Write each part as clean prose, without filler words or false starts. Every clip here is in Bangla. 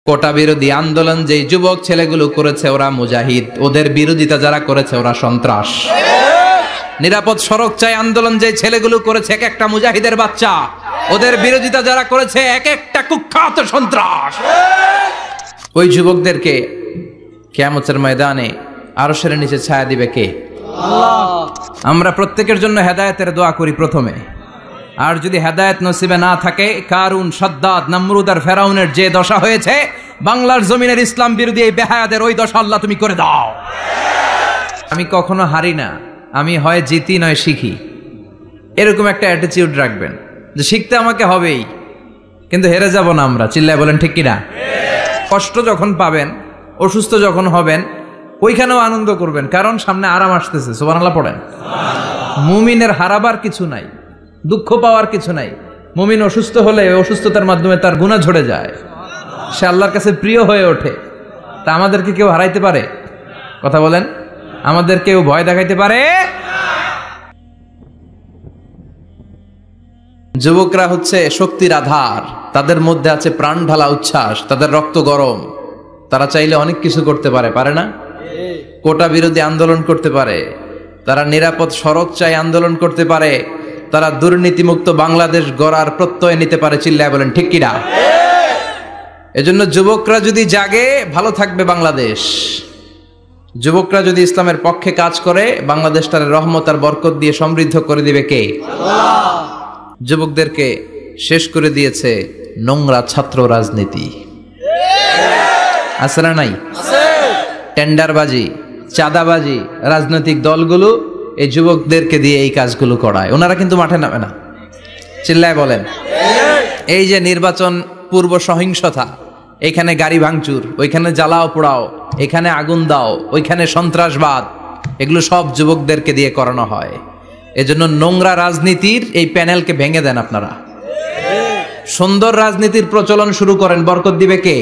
কোটা বিরোধী আন্দোলন যেই যুবক ছেলেগুলো করেছে ওরা মুজাহিদ, ওদের বিরোধিতা যারা করেছে ওরা সন্ত্রাস। নিরাপদ সড়ক চাই আন্দোলন যে ছেলেগুলো করেছে এক একটা মুজাহিদের বাচ্চা, ওদের বিরোধিতা যারা করেছে এক একটা কুখ্যাত সন্ত্রাস। ওই যুবকদেরকে কিয়ামতের ময়দানে আরশের নিচে ছায়া দিবে কে? আল্লাহ। আমরা প্রত্যেকের জন্য হেদায়েতের দোয়া করি প্রথমে। আর যদি হেদায়েত নসিবে না থাকে, কারুন, সাদ্দাদ, নমরুদ আর ফেরাউনের যে দশা হয়েছে, বাংলার জমিনের ইসলাম বিরোধী এই বেহায়াদের ওই দশা আল্লাহ তুমি করে দাও। আমি কখনো হারি না, আমি হয় জিতি নয় শিখি, এরকম একটা অ্যাটিটিউড রাখবেন যে শিখতে আমাকে হবেই, কিন্তু হেরে যাব না আমরা। চিল্লায় বলেন ঠিক কিনা? কষ্ট যখন পাবেন, অসুস্থ যখন হবেন, ওইখানেও আনন্দ করবেন, কারণ সামনে আরাম আসতেছে। সুবহানাল্লাহ পড়েন। মুমিনের হারাবার কিছু নাই, দুঃখ পাওয়ার কিছু নাই। মুমিন অসুস্থ হলে অসুস্থতার মাধ্যমে তার গুনাহ ঝরে যায়, সে আল্লাহর কাছে প্রিয় হয়ে ওঠে। তা আমাদেরকে কেউ হারাইতে পারে? কথা বলেন, আমাদের কেউ ভয় দেখাইতে পারে? যুবকরা হচ্ছে শক্তির আধার, তাদের মধ্যে আছে প্রাণ ঢালা উচ্ছ্বাস, তাদের রক্ত গরম। তারা চাইলে অনেক কিছু করতে পারে, পারে না? কোটা বিরোধী আন্দোলন করতে পারে, তারা নিরাপদ সড়ক চাই আন্দোলন করতে পারে, তারা দুর্নীতিমুক্ত বাংলাদেশ গড়ার প্রত্যয় নিতে পারে। চিল্লায় বলেন ঠিক কিনা? এজন্য যুবকরা যদি জাগে, ভালো থাকবে বাংলাদেশ। যুবকরা যদি ইসলামের পক্ষে কাজ করে, বাংলাদেশটার রহমত আর বরকত দিয়ে সমৃদ্ধ করে দিবে কে? আল্লাহ। যুবকদেরকে শেষ করে দিয়েছে নোংরা ছাত্র রাজনীতি। আছে না নাই? টেন্ডারবাজি, চাঁদাবাজি, রাজনৈতিক দলগুলো এই যুবকদেরকে দিয়ে এই কাজগুলো করায়। ওনারা কিন্তু মাঠে নামে না। চিল্লায় বলেন। এই যে নির্বাচন পূর্ব সহিংসতা, এখানে গাড়ি ভাঙচুর, ওইখানে জ্বালাও পোড়াও, এখানে আগুন দাও, ওইখানে সন্ত্রাসবাদ, এগুলো সব যুবকদেরকে দিয়ে করানো হয়। এজন্য নোংরা রাজনীতির এই প্যানেলকে ভেঙে দেন আপনারা। সুন্দর রাজনীতির প্রচলন শুরু করেন, বরকত দিবে কে?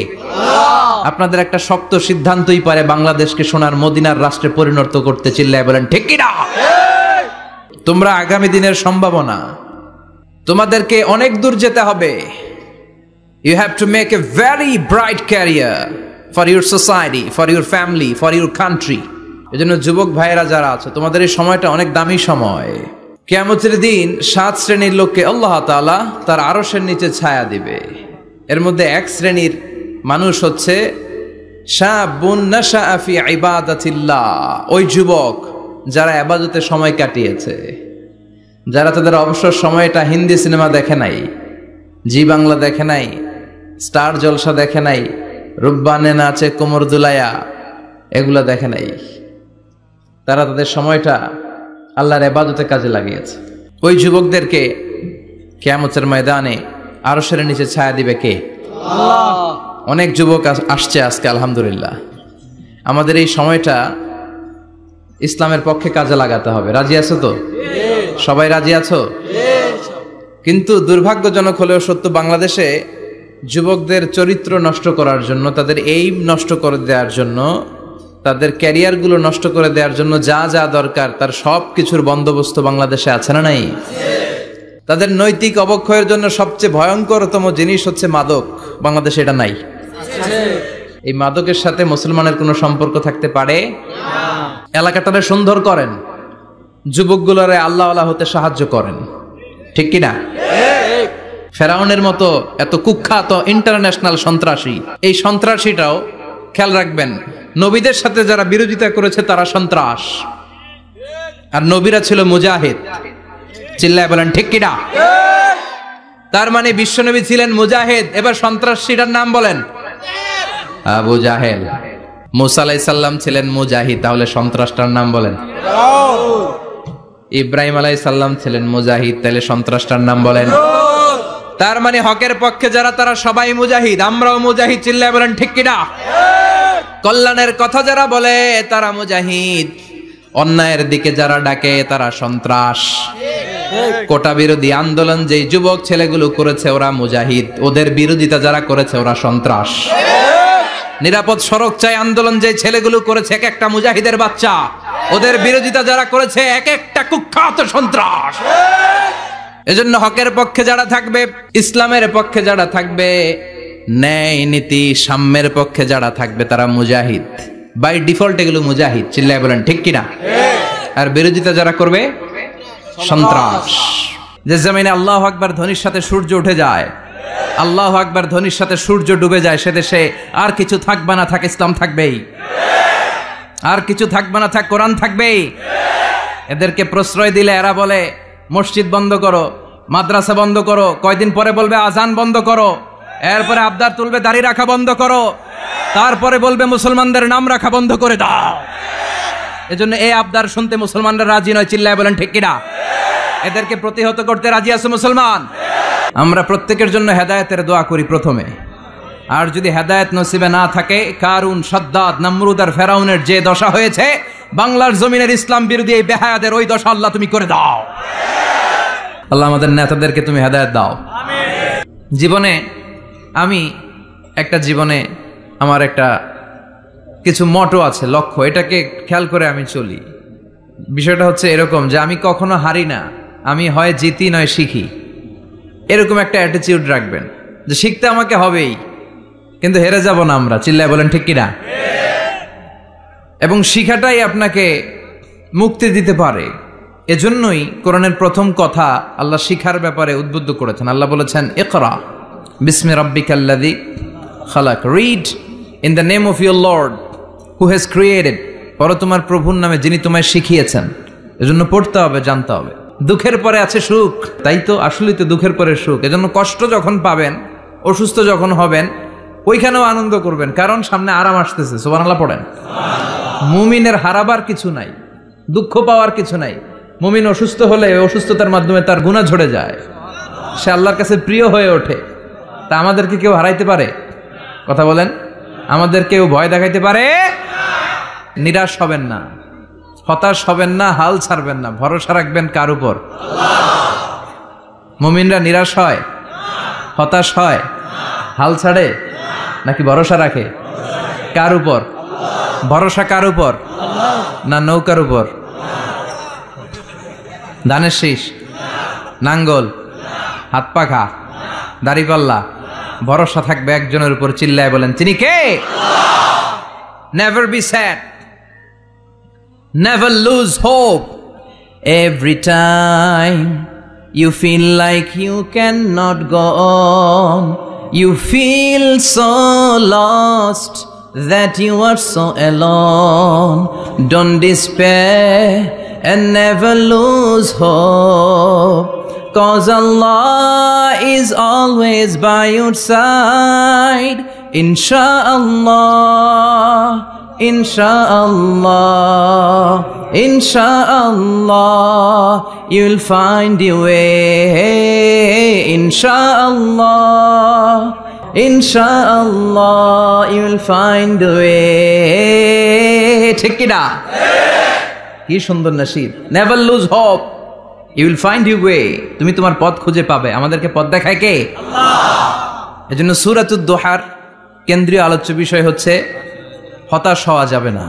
আপনাদের একটা শক্ত সিদ্ধান্তই পারে বাংলাদেশকে সোনার মদিনার রাষ্ট্রে পরিণত করতে। চিল্লায় বলেন ঠিক কিনা? তোমরা আগামী দিনের সম্ভাবনা, তোমাদেরকে অনেক দূর যেতে হবে। You have to make a very bright career for your society, for your family, for your country. এজন্য যুবক ভাইয়েরা যারা আছে, তোমাদের এই সময়টা অনেক দামি সময়। কিয়ামতের দিন 7 শ্রেণীর লোককে আল্লাহ তাআলা তার আরশের নিচে ছায়া দিবে। এর মধ্যে এক শ্রেণীর মানুষ হচ্ছে শাবুন নাশাআ ফি ইবাদাতিল্লাহ, ওই যুবক যারা ইবাদতে সময় কাটিয়েছে, যারা তাদের অবসর সময়টা হিন্দি সিনেমা দেখে নাই, জি বাংলা দেখে নাই, স্টার জলসা দেখে নাই, রুব্বানে নাচে কোমর দুলায়া, এগুলা দেখে নাই। তারা তাদের সময়টা আল্লাহর ইবাদতে কাজে লাগিয়েছে। ওই যুবকদেরকে কিয়ামতের ময়দানে আরশের নিচে ছায়া দিবে কে? আল্লাহ। অনেক যুবক আসছে আজকে, আলহামদুলিল্লাহ। আমাদের এই সময়টা ইসলামের পক্ষে কাজে লাগাতে হবে। রাজি আছো তো? সবাই রাজি আছো? কিন্তু দুর্ভাগ্যজনক হলেও সত্য, বাংলাদেশে যুবকদের চরিত্র নষ্ট করার জন্য, তাদের এইম নষ্ট করে দেওয়ার জন্য, তাদের ক্যারিয়ারগুলো নষ্ট করে দেওয়ার জন্য যা যা দরকার তার সব কিছুর বন্দোবস্ত বাংলাদেশে আছে না নাই? তাদের নৈতিক অবক্ষয়ের জন্য সবচেয়ে ভয়ঙ্করতম জিনিস হচ্ছে মাদক। বাংলাদেশে এটা নাই। এই মাদকের সাথে মুসলমানের কোনো সম্পর্ক থাকতে পারে? এলাকাটারে সুন্দর করেন, যুবকগুলোরে আল্লাহওয়ালা হতে সাহায্য করেন, ঠিক কিনা? ফেরাউনের মতো এত কুখ্যাত ইন্টারন্যাশনাল সন্ত্রাসী, এই সন্ত্রাসীটাও খেয়াল রাখবেন, নবীদের সাথে যারা বিরোধিতা করেছে তারা সন্ত্রাস, আর নবীরা ছিল মুজাহিদ। চিল্লায় বলেন ঠিক কিনা? তার মানে বিশ্বনবী ছিলেন মুজাহিদ। এবার সন্ত্রাসীটার নাম বলেন আবু জাহেল। মুসা আলাইহিস সালাম ছিলেন মুজাহিদ, তাহলে সন্ত্রাসটার নাম বলেন। ইব্রাহিম আলাইহিস সালাম ছিলেন মুজাহিদ, তাহলে সন্ত্রাসটার নাম বলেন। তার মানে হকের পক্ষে যারা তারা সবাই মুজাহিদ, আমরাও মুজাহিদ। চিল্লায় বলেন ঠিক কিনা? কল্যাণের কথা যারা বলে তারা মুজাহিদ, অন্যায়ের দিকে যারা ডাকে তারা সন্ত্রাস। কোটা বিরোধী আন্দোলন যেই যুবক ছেলেগুলো করেছে ওরা মুজাহিদ, ওদের বিরোধিতা যারা করেছে ওরা সন্ত্রাস। নিরাপদ সড়ক চাই আন্দোলন যে ছেলেগুলো করেছে এক একটা মুজাহিদের বাচ্চা, ওদের বিরোধিতা যারা করেছে এক একটা কুখ্যাত সন্ত্রাস। এজন্য হকের পক্ষে যারা থাকবে, ইসলামের পক্ষে যারা থাকবে, ন্যায় নীতি সাম্যের পক্ষে যারা থাকবে তারা মুজাহিদ, বাই ডিফল্ট এগুলো মুজাহিদ। চিল্লায় বলেন ঠিক কিনা? আর বিরোধিতা যারা করবে সন্ত্রাস। যে জমিনে আল্লাহু আকবার ধ্বনির সাথে সূর্য উঠে যায়, আল্লাহু আকবার ধ্বনির সাথে সূর্য ডুবে যায়, সে দেশে আর কিছু থাকবে না, থাক ইসলাম থাকবেই। আর কিছু থাকবে না, থাক কোরআন থাকবেই। এদেরকে প্রশ্রয় দিলে এরা বলে মসজিদ বন্ধ করো, মাদ্রাসা বন্ধ করো, কয়দিন পরে বলবে আজান বন্ধ করো, এরপরে আবদার তুলবে দাড়ি রাখা বন্ধ করো, তারপরে বলবে মুসলমানদের নাম রাখা বন্ধ করে দাও। এজন্য এই আবদার শুনতে মুসলমানরা রাজি নয়। চিল্লায় বলেন ঠিক কিনা? এদেরকে প্রতিহত করতে রাজি আছে মুসলমান? আমরা প্রত্যেকের জন্য হেদায়েতের দোয়া করি প্রথমে। আর যদি হেদায়েত নসিবে না থাকে, কারুন, সাদ্দাত, নমরুদ আর ফেরাউনের যে দশা হয়েছে, বাংলার জমিনের ইসলাম বিরোধী এই বেহায়াদের ওই দশা আল্লাহ তুমি করে দাও। আল্লাহ আমাদের নেতাদেরকে তুমি হেদায়েত দাও। জীবনে আমার একটা কিছু মটো আছে, লক্ষ্য, এটাকে খেয়াল করে আমি চলি। বিষয়টা হচ্ছে এরকম যে আমি কখনো হারি না, আমি হয় জিতি নয় শিখি। এরকম একটা অ্যাটিটিউড রাখবেন যে শিখতে আমাকে হবেই, কিন্তু হেরে যাব না আমরা। চিল্লায় বলেন ঠিক কিনা? এবং শিখাটাই আপনাকে মুক্তি দিতে পারে। এজন্যই কোরআনের প্রথম কথা আল্লাহ শিখার ব্যাপারে উদ্বুদ্ধ করেছেন। আল্লাহ বলেছেন ইকরা বিসমি রাব্বিকাল্লাযী খালাক, read in the name of your lord who has created, পড়ো তোমার প্রভুর নামে যিনি তোমায় শিখিয়েছেন। এজন্য পড়তে হবে, জানতে হবে। দুঃখের পরে আছে সুখ, তাই তো, আসলেই তো দুঃখের পরে সুখ। এজন্য কষ্ট যখন পাবেন, অসুস্থ যখন হবেন, ওইখানেও আনন্দ করবেন, কারণ সামনে আরাম আসতেছে। সুবহানাল্লাহ পড়েন। মুমিনের হারাবার কিছু নাই, দুঃখ পাওয়ার কিছু নাই। মুমিন অসুস্থ হলে অসুস্থতার মাধ্যমে তার গুনাহ ঝরে যায়, সে আল্লাহর কাছে প্রিয় হয়ে ওঠে। তা আমাদেরকে কেউ হারাইতে পারে? কথা বলেন। আমাদের কেউ ভয় দেখাইতে পারে? নিরাশ হবেন না, হতাশ হবেন না, হাল ছাড়বেন না, ভরসা রাখবেন কার উপর? মুমিনরা নিরাশ হয়, হতাশ হয়, হাল ছাড়ে নাকি ভরসা রাখে? কার উপর ভরসা? কার উপর? না নৌকার উপর? ধানের শীষ, নাঙ্গল, হাত পাখা, দাড়িপাল্লা, ভরসা থাকবে একজনের উপর। চিল্লায় বলেন তিনি কে? Never be sad, never lose hope. Every time you feel like you cannot go on, you feel so lost that you are so alone. Don't despair and never lose hope, 'cause Allah is always by your side. Insha'Allah, Insha'Allah, Insha'Allah, you'll find your way. Insha'Allah, Insha'Allah, you'll find a way. ঠিক কি না? কি সুন্দর নসিব। Never lose hope, you will find your way. তুমি তোমার পথ খুঁজে পাবে। আমাদেরকে পথ দেখায় কে? আল্লাহ। এজন্য সূরাতুদ দুহার কেন্দ্রীয় আলোচ্য বিষয় হচ্ছে হতাশ হওয়া যাবে না।